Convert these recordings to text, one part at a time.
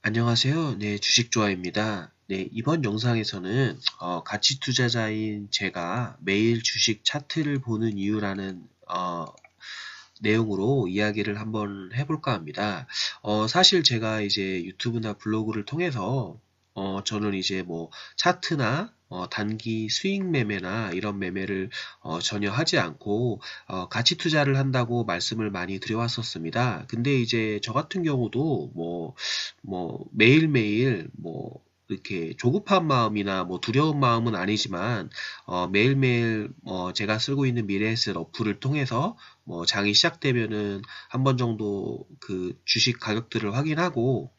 안녕하세요. 네, 주식조아입니다. 네, 이번 영상에서는 가치 투자자인 제가 매일 주식 차트를 보는 이유라는 내용으로 이야기를 한번 해볼까 합니다. 사실 제가 이제 유튜브나 블로그를 통해서 저는 이제 뭐 차트나 단기 수익 매매나 이런 매매를 전혀 하지 않고 가치 투자를 한다고 말씀을 많이 드려왔었습니다. 근데 이제 저 같은 경우도 뭐 매일매일 뭐 이렇게 조급한 마음이나 뭐 두려운 마음은 아니지만 매일매일 제가 쓰고 있는 미래에셋 어플을 통해서 뭐 장이 시작되면은 한 번 정도 그 주식 가격들을 확인하고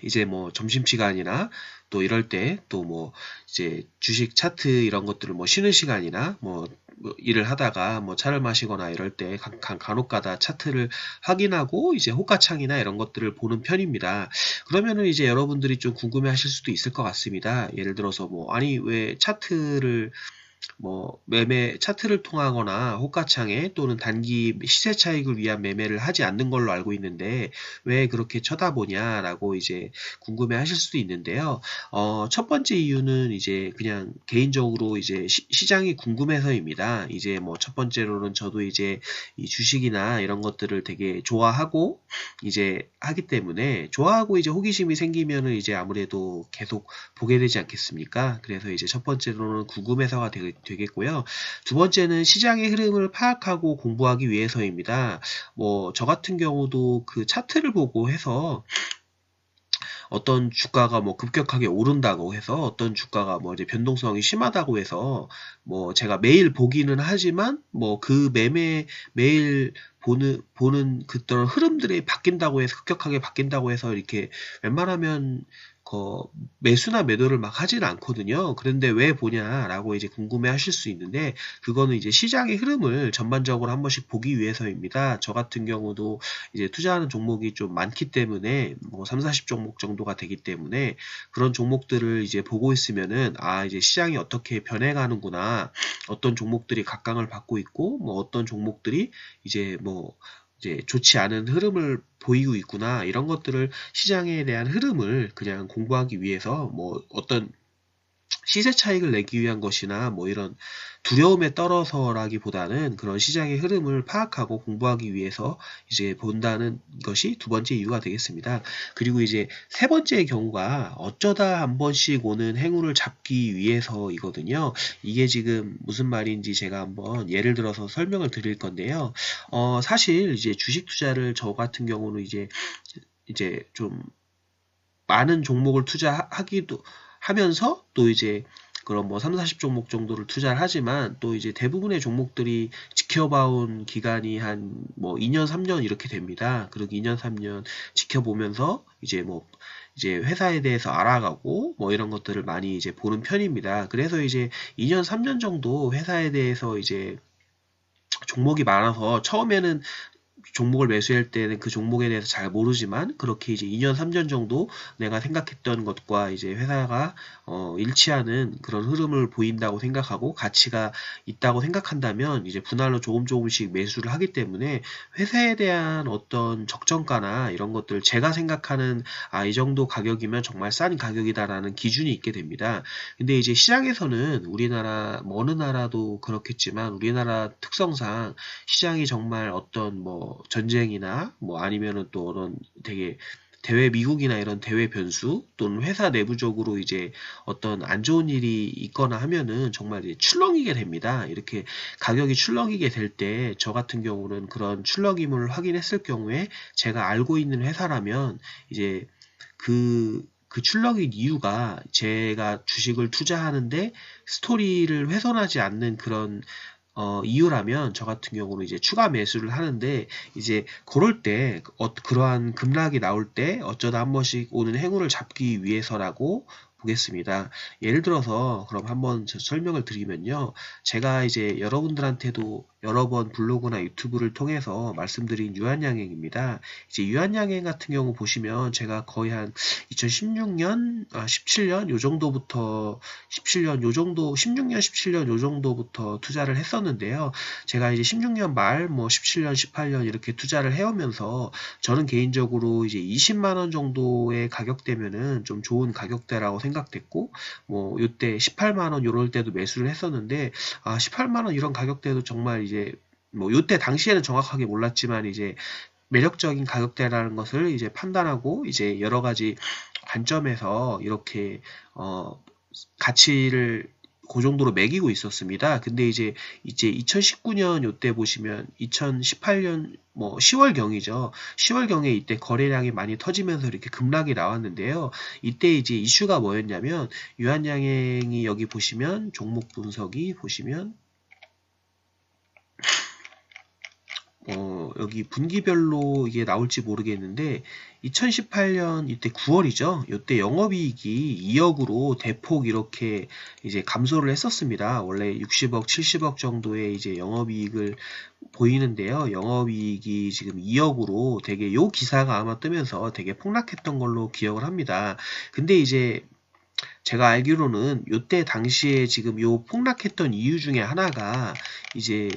이제 뭐 점심시간이나 또 이럴 때 또 뭐 이제 주식 차트 이런 것들을 뭐 쉬는 시간이나 뭐 일을 하다가 뭐 차를 마시거나 이럴 때 간혹 가다 차트를 확인하고 이제 호가창이나 이런 것들을 보는 편입니다. 그러면은 이제 여러분들이 좀 궁금해 하실 수도 있을 것 같습니다. 예를 들어서 뭐 아니 왜 차트를 뭐 매매 차트를 통하거나 호가창에 또는 단기 시세 차익을 위한 매매를 하지 않는 걸로 알고 있는데 왜 그렇게 쳐다보냐라고 이제 궁금해 하실 수도 있는데요. 첫 번째 이유는 이제 그냥 개인적으로 이제 시장이 궁금해서입니다. 이제 뭐 첫 번째로는 저도 이제 이 주식이나 이런 것들을 되게 좋아하고 이제 하기 때문에 좋아하고 이제 호기심이 생기면은 이제 아무래도 계속 보게 되지 않겠습니까? 그래서 이제 첫 번째로는 궁금해서가 되겠고요. 두 번째는 시장의 흐름을 파악하고 공부하기 위해서입니다. 뭐, 저 같은 경우도 그 차트를 보고 해서 어떤 주가가 뭐 급격하게 오른다고 해서 어떤 주가가 뭐 이제 변동성이 심하다고 해서 뭐 제가 매일 보기는 하지만 뭐 그 매일 보는 그런 흐름들이 바뀐다고 해서 급격하게 바뀐다고 해서 이렇게 웬만하면 매수나 매도를 막 하지는 않거든요. 그런데 왜 보냐라고 이제 궁금해 하실 수 있는데 그거는 이제 시장의 흐름을 전반적으로 한 번씩 보기 위해서입니다. 저 같은 경우도 이제 투자하는 종목이 좀 많기 때문에 뭐 3, 40 종목 정도가 되기 때문에 그런 종목들을 이제 보고 있으면은 이제 시장이 어떻게 변해가는구나. 어떤 종목들이 각광을 받고 있고 뭐 어떤 종목들이 이제 좋지 않은 흐름을 보이고 있구나. 이런 것들을 시장에 대한 흐름을 그냥 공부하기 위해서 뭐 어떤 시세 차익을 내기 위한 것이나 뭐 이런 두려움에 떨어서라기보다는 그런 시장의 흐름을 파악하고 공부하기 위해서 이제 본다는 것이 두 번째 이유가 되겠습니다. 그리고 이제 세 번째의 경우가 어쩌다 한 번씩 오는 행운을 잡기 위해서이거든요. 이게 지금 무슨 말인지 제가 한번 예를 들어서 설명을 드릴 건데요. 사실 이제 주식 투자를 저 같은 경우는 이제 좀 많은 종목을 투자하기도 하면서 또 이제 그런 뭐 3, 40 종목 정도를 투자를 하지만 또 이제 대부분의 종목들이 지켜봐온 기간이 한 뭐 2년, 3년 이렇게 됩니다. 그리고 2년, 3년 지켜보면서 이제 회사에 대해서 알아가고 뭐 이런 것들을 많이 이제 보는 편입니다. 그래서 이제 2년, 3년 정도 회사에 대해서 이제 종목이 많아서 처음에는 종목을 매수할 때는 그 종목에 대해서 잘 모르지만 그렇게 이제 2년, 3년 정도 내가 생각했던 것과 이제 회사가 일치하는 그런 흐름을 보인다고 생각하고 가치가 있다고 생각한다면 이제 분할로 조금씩 매수를 하기 때문에 회사에 대한 어떤 적정가나 이런 것들 제가 생각하는 이 정도 가격이면 정말 싼 가격이다라는 기준이 있게 됩니다. 근데 이제 시장에서는 우리나라 뭐 어느 나라도 그렇겠지만 우리나라 특성상 시장이 정말 어떤 뭐 전쟁이나 뭐 아니면은 또 그런 되게 대외 미국이나 이런 대외 변수 또는 회사 내부적으로 이제 어떤 안 좋은 일이 있거나 하면은 정말 이제 출렁이게 됩니다. 이렇게 가격이 출렁이게 될 때 저 같은 경우는 그런 출렁임을 확인했을 경우에 제가 알고 있는 회사라면 이제 그 출렁인 이유가 제가 주식을 투자하는데 스토리를 훼손하지 않는 그런 이유라면 저 같은 경우는 이제 추가 매수를 하는데 이제 그럴 때 그러한 급락이 나올 때 어쩌다 한 번씩 오는 행운을 잡기 위해서라고 보겠습니다. 예를 들어서 그럼 한번 설명을 드리면요. 제가 이제 여러분들한테도 여러 번 블로그나 유튜브를 통해서 말씀드린 유한양행입니다. 이제 유한양행 같은 경우 보시면 제가 거의 한 2016년, 17년 요 정도부터 17년 요 정도 16년, 17년 요 정도부터 투자를 했었는데요. 제가 이제 16년 말 뭐 17년, 18년 이렇게 투자를 해오면서 저는 개인적으로 이제 20만 원 정도의 가격대면은 좀 좋은 가격대라고 생각됐고 뭐 요때 18만 원 요럴 때도 매수를 했었는데 18만 원 이런 가격대도 정말 이제 뭐 요때 당시에는 정확하게 몰랐지만 이제 매력적인 가격대라는 것을 이제 판단하고 이제 여러 가지 관점에서 이렇게 가치를 그 정도로 매기고 있었습니다. 근데 이제 2019년 요때 보시면 2018년 뭐 10월경이죠. 10월경에 이때 거래량이 많이 터지면서 이렇게 급락이 나왔는데요. 이때 이제 이슈가 뭐였냐면 유한양행이 여기 보시면 종목 분석이 보시면 여기 분기별로 이게 나올지 모르겠는데 2018년 이때 9월이죠. 이때 영업이익이 2억으로 대폭 이렇게 이제 감소를 했었습니다. 원래 60억, 70억 정도의 이제 영업이익을 보이는데요. 영업이익이 지금 2억으로 되게 요 기사가 아마 뜨면서 되게 폭락했던 걸로 기억을 합니다. 근데 이제 제가 알기로는 요때 당시에 지금 요 폭락했던 이유 중에 하나가 이제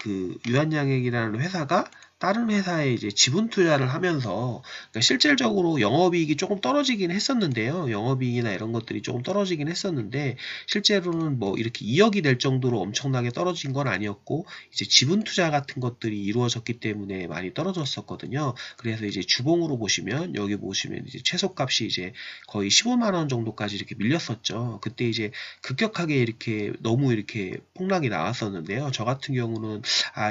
그 유한양행이라는 회사가 다른 회사에 이제 지분 투자를 하면서 그러니까 실질적으로 영업이익이 조금 떨어지긴 했었는데요. 영업이익이나 이런 것들이 조금 떨어지긴 했었는데 실제로는 뭐 이렇게 2억이 될 정도로 엄청나게 떨어진 건 아니었고 이제 지분 투자 같은 것들이 이루어졌기 때문에 많이 떨어졌었거든요. 그래서 이제 주봉으로 보시면 여기 보시면 이제 최소값이 이제 거의 15만 원 정도까지 이렇게 밀렸었죠. 그때 이제 급격하게 이렇게 너무 이렇게 폭락이 나왔었는데요. 저 같은 경우는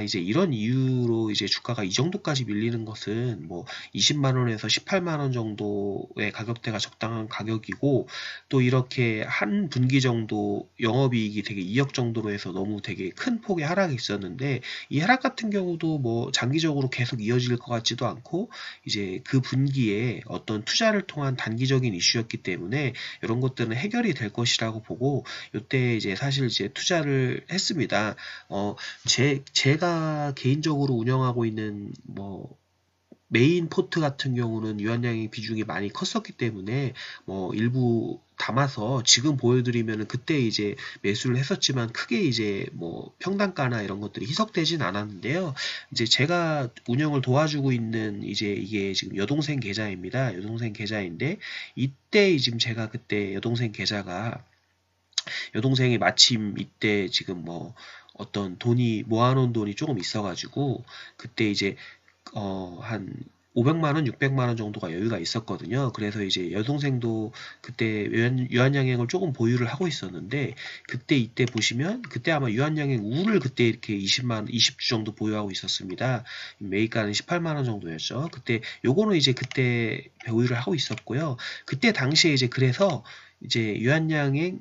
이제 이런 이유로 이제 주가가 이 정도까지 밀리는 것은 뭐 20만 원에서 18만 원 정도의 가격대가 적당한 가격이고 또 이렇게 한 분기 정도 영업이익이 되게 2억 정도로 해서 너무 되게 큰 폭의 하락이 있었는데 이 하락 같은 경우도 뭐 장기적으로 계속 이어질 것 같지도 않고 이제 그 분기에 어떤 투자를 통한 단기적인 이슈였기 때문에 이런 것들은 해결이 될 것이라고 보고 이때 이제 사실 이제 투자를 했습니다. 제가 개인적으로 운영하고 있는 뭐 메인 포트 같은 경우는 유한양의 비중이 많이 컸었기 때문에 뭐 일부 담아서 지금 보여드리면은 그때 이제 매수를 했었지만 크게 이제 뭐 평단가나 이런 것들이 희석되진 않았는데요. 이제 제가 운영을 도와주고 있는 이제 이게 지금 여동생 계좌입니다. 여동생 계좌인데 이때 지금 제가 그때 여동생 계좌가 여동생이 마침 이때 지금 뭐 어떤 돈이 모아놓은 돈이 조금 있어가지고 그때 이제 한 500만 원, 600만 원 정도가 여유가 있었거든요. 그래서 이제 여동생도 그때 유한양행을 조금 보유를 하고 있었는데 그때 이때 보시면 그때 아마 유한양행 우를 그때 이렇게 20주 정도 보유하고 있었습니다. 매입가는 18만 원 정도였죠. 그때 요거는 이제 그때 보유를 하고 있었고요. 그때 당시에 이제 그래서 이제 유한양행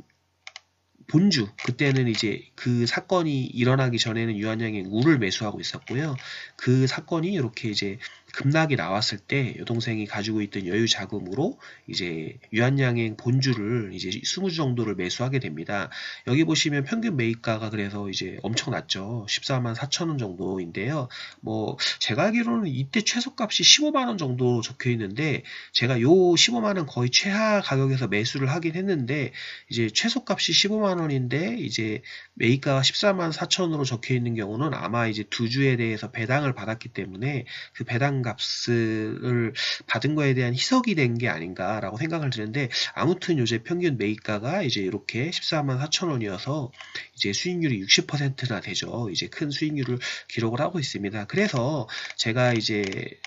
본주 그때는 이제 그 사건이 일어나기 전에는 유한양행 우를 매수하고 있었고요. 그 사건이 이렇게 이제 급락이 나왔을 때 여동생이 가지고 있던 여유 자금으로 이제 유한양행 본주를 이제 20주 정도를 매수하게 됩니다. 여기 보시면 평균 매입가가 그래서 이제 엄청 낮죠. 14만 4천 원 정도인데요. 뭐 제가 알기로는 이때 최소값이 15만 원 정도 적혀 있는데 제가 요 15만 원 거의 최하 가격에서 매수를 하긴 했는데 이제 최소값이 15만 원인데 이제 매입가가 14만 4천으로 적혀 있는 경우는 아마 이제 두 주에 대해서 배당을 받았기 때문에 그 배당 값을 받은 거에 대한 희석이 된 게 아닌가라고 생각을 드는데 아무튼 요새 평균 매입가가 이제 이렇게 14만 4천 원이어서 이제 수익률이 60%나 되죠. 이제 큰 수익률을 기록을 하고 있습니다. 그래서 제가 이제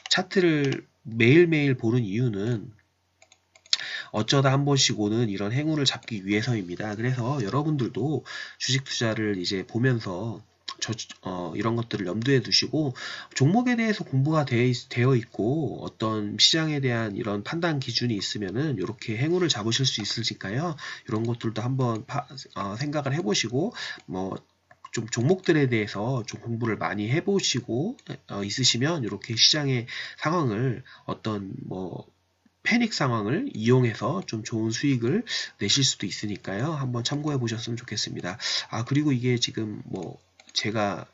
차트를 매일매일 보는 이유는 어쩌다 한 번씩 오는 이런 행운을 잡기 위해서입니다. 그래서 여러분들도 주식 투자를 이제 보면서 이런 것들을 염두에 두시고 종목에 대해서 공부가 되어 있고 어떤 시장에 대한 이런 판단 기준이 있으면은 이렇게 행운을 잡으실 수 있을지까요. 이런 것들도 한번 생각을 해보시고 뭐 좀 종목들에 대해서 좀 공부를 많이 해보시고 있으시면 이렇게 시장의 상황을 어떤 뭐 패닉 상황을 이용해서 좀 좋은 수익을 내실 수도 있으니까요. 한번 참고해 보셨으면 좋겠습니다. 그리고 이게 지금 뭐 제가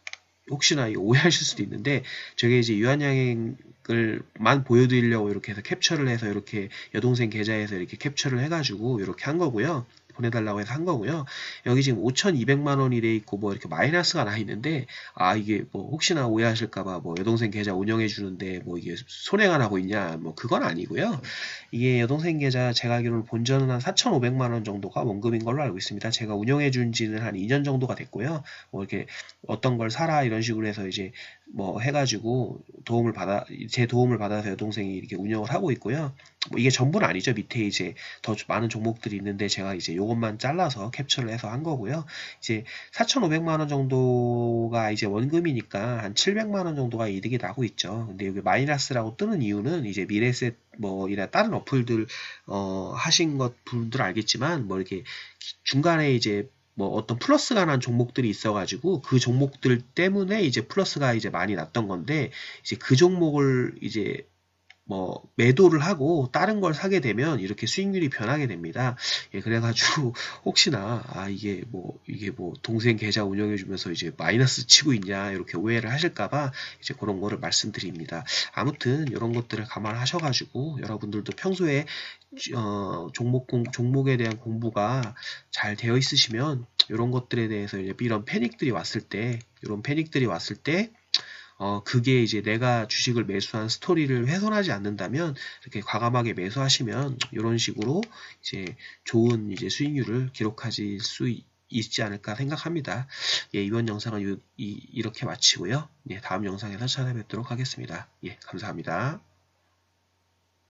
혹시나 이거 오해하실 수도 있는데 저게 이제 유한양행을만 보여드리려고 이렇게 해서 캡처를 해서 이렇게 여동생 계좌에서 이렇게 캡처를 해가지고 이렇게 한 거고요. 보내달라고 해서 한 거고요. 여기 지금 5,200만 원이 돼 있고 뭐 이렇게 마이너스가 나 있는데 이게 뭐 혹시나 오해하실까봐 뭐 여동생 계좌 운영해 주는데 뭐 이게 손해가 나고 있냐 뭐 그건 아니고요. 이게 여동생 계좌 제가 알기로는 본전은 한 4,500만 원 정도가 원금인 걸로 알고 있습니다. 제가 운영해 준 지는 한 2년 정도가 됐고요. 뭐 이렇게 어떤 걸 사라 이런 식으로 해서 이제 뭐 해가지고 제 도움을 받아서 여동생이 이렇게 운영을 하고 있고요. 뭐 이게 전부는 아니죠. 밑에 이제 더 많은 종목들이 있는데 제가 이제 요것만 잘라서 캡처를 해서 한 거고요. 이제 4,500만 원 정도가 이제 원금이니까 한 700만 원 정도가 이득이 나고 있죠. 근데 여기 마이너스라고 뜨는 이유는 이제 미래셋 뭐 이나 다른 어플들 하신 것 분들 알겠지만 뭐 이렇게 중간에 이제 뭐 어떤 플러스가 난 종목들이 있어가지고 그 종목들 때문에 이제 플러스가 이제 많이 났던 건데 이제 그 종목을 이제 뭐 매도를 하고 다른 걸 사게 되면 이렇게 수익률이 변하게 됩니다. 예, 그래가지고 혹시나 이게 뭐 동생 계좌 운영해 주면서 이제 마이너스 치고 있냐 이렇게 오해를 하실까봐 이제 그런 거를 말씀드립니다. 아무튼 이런 것들을 감안하셔가지고 여러분들도 평소에 종목에 대한 공부가 잘 되어 있으시면 이런 것들에 대해서 이제 이런 패닉들이 왔을 때 그게 이제 내가 주식을 매수한 스토리를 훼손하지 않는다면 이렇게 과감하게 매수하시면 이런 식으로 이제 좋은 이제 수익률을 기록하실 수 있지 않을까 생각합니다. 예, 이번 영상은 이렇게 마치고요. 예, 다음 영상에서 찾아뵙도록 하겠습니다. 예, 감사합니다.